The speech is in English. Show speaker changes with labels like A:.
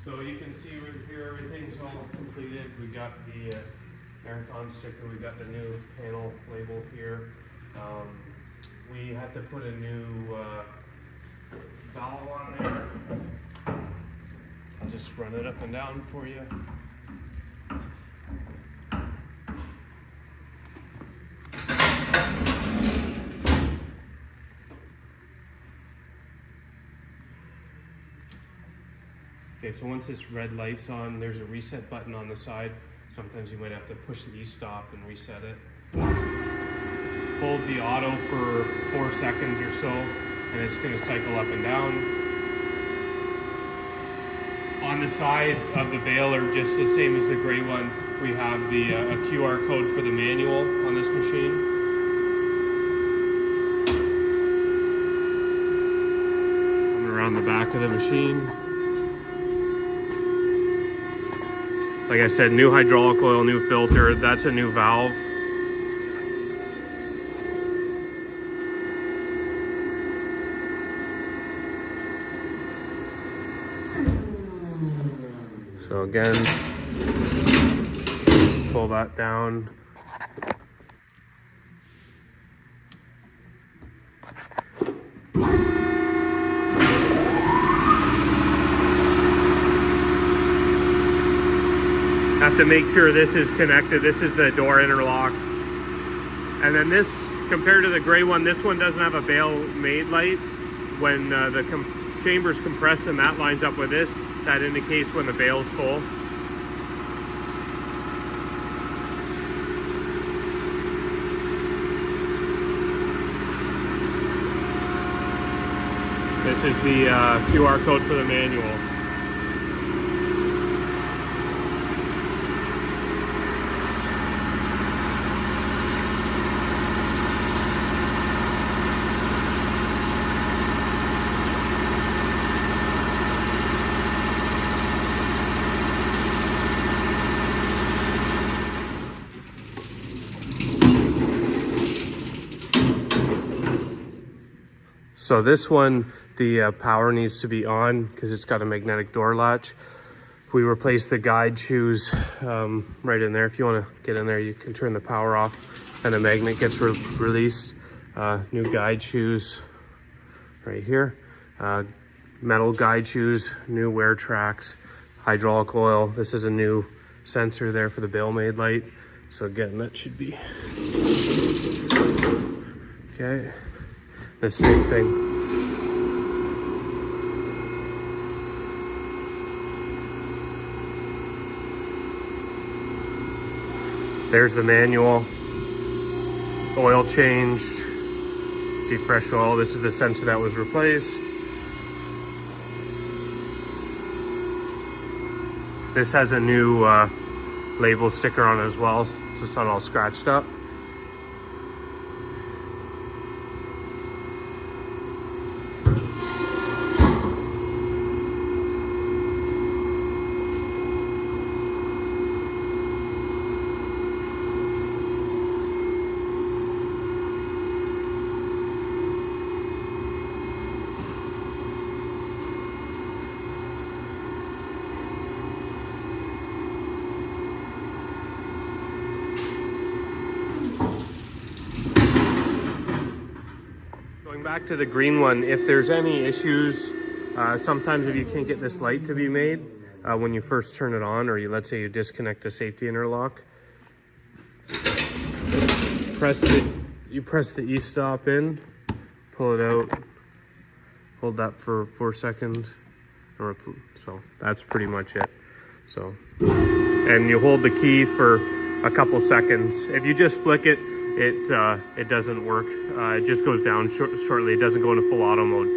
A: So you can see right here, everything's all completed. We got the marathon sticker, we got the new panel label here. We had to put a new valve on there. I'll just run it up and down for you. Okay, so once this red light's on, there's a reset button on the side. Sometimes you might have to push the e-stop and reset it. Hold the auto for 4 seconds or so, and it's going to cycle up and down. On the side of the baler, just the same as the gray one, we have the a QR code for the manual on this machine. Coming around the back of the machine. Like I said, new hydraulic oil, new filter, that's a new valve. So again, pull that down. Have to make sure this is connected. This is the door interlock. And then this, compared to the gray one, this one doesn't have a bale made light. When the chamber's compressed and that lines up with this, that indicates when the bale's full. This is the QR code for the manual. So this one, the power needs to be on because it's got a magnetic door latch. We replaced the guide shoes right in there. If you want to get in there, you can turn the power off and the magnet gets released. New guide shoes right here. Metal guide shoes, new wear tracks, hydraulic oil. This is a new sensor there for the bale made light. So again, that should be okay. The same thing. There's the manual. Oil changed. See fresh oil. This is the sensor that was replaced. This has a new label sticker on it as well, so it's not all scratched up. Going back to the green one, if there's any issues, sometimes if you can't get this light to be made, when you first turn it on, or let's say you disconnect the safety interlock, you press the e-stop in, pull it out, hold that for 4 seconds, so that's pretty much it. So, and you hold the key for a couple seconds. If you just flick it, it doesn't work. It just goes down shortly. It doesn't go into full auto mode.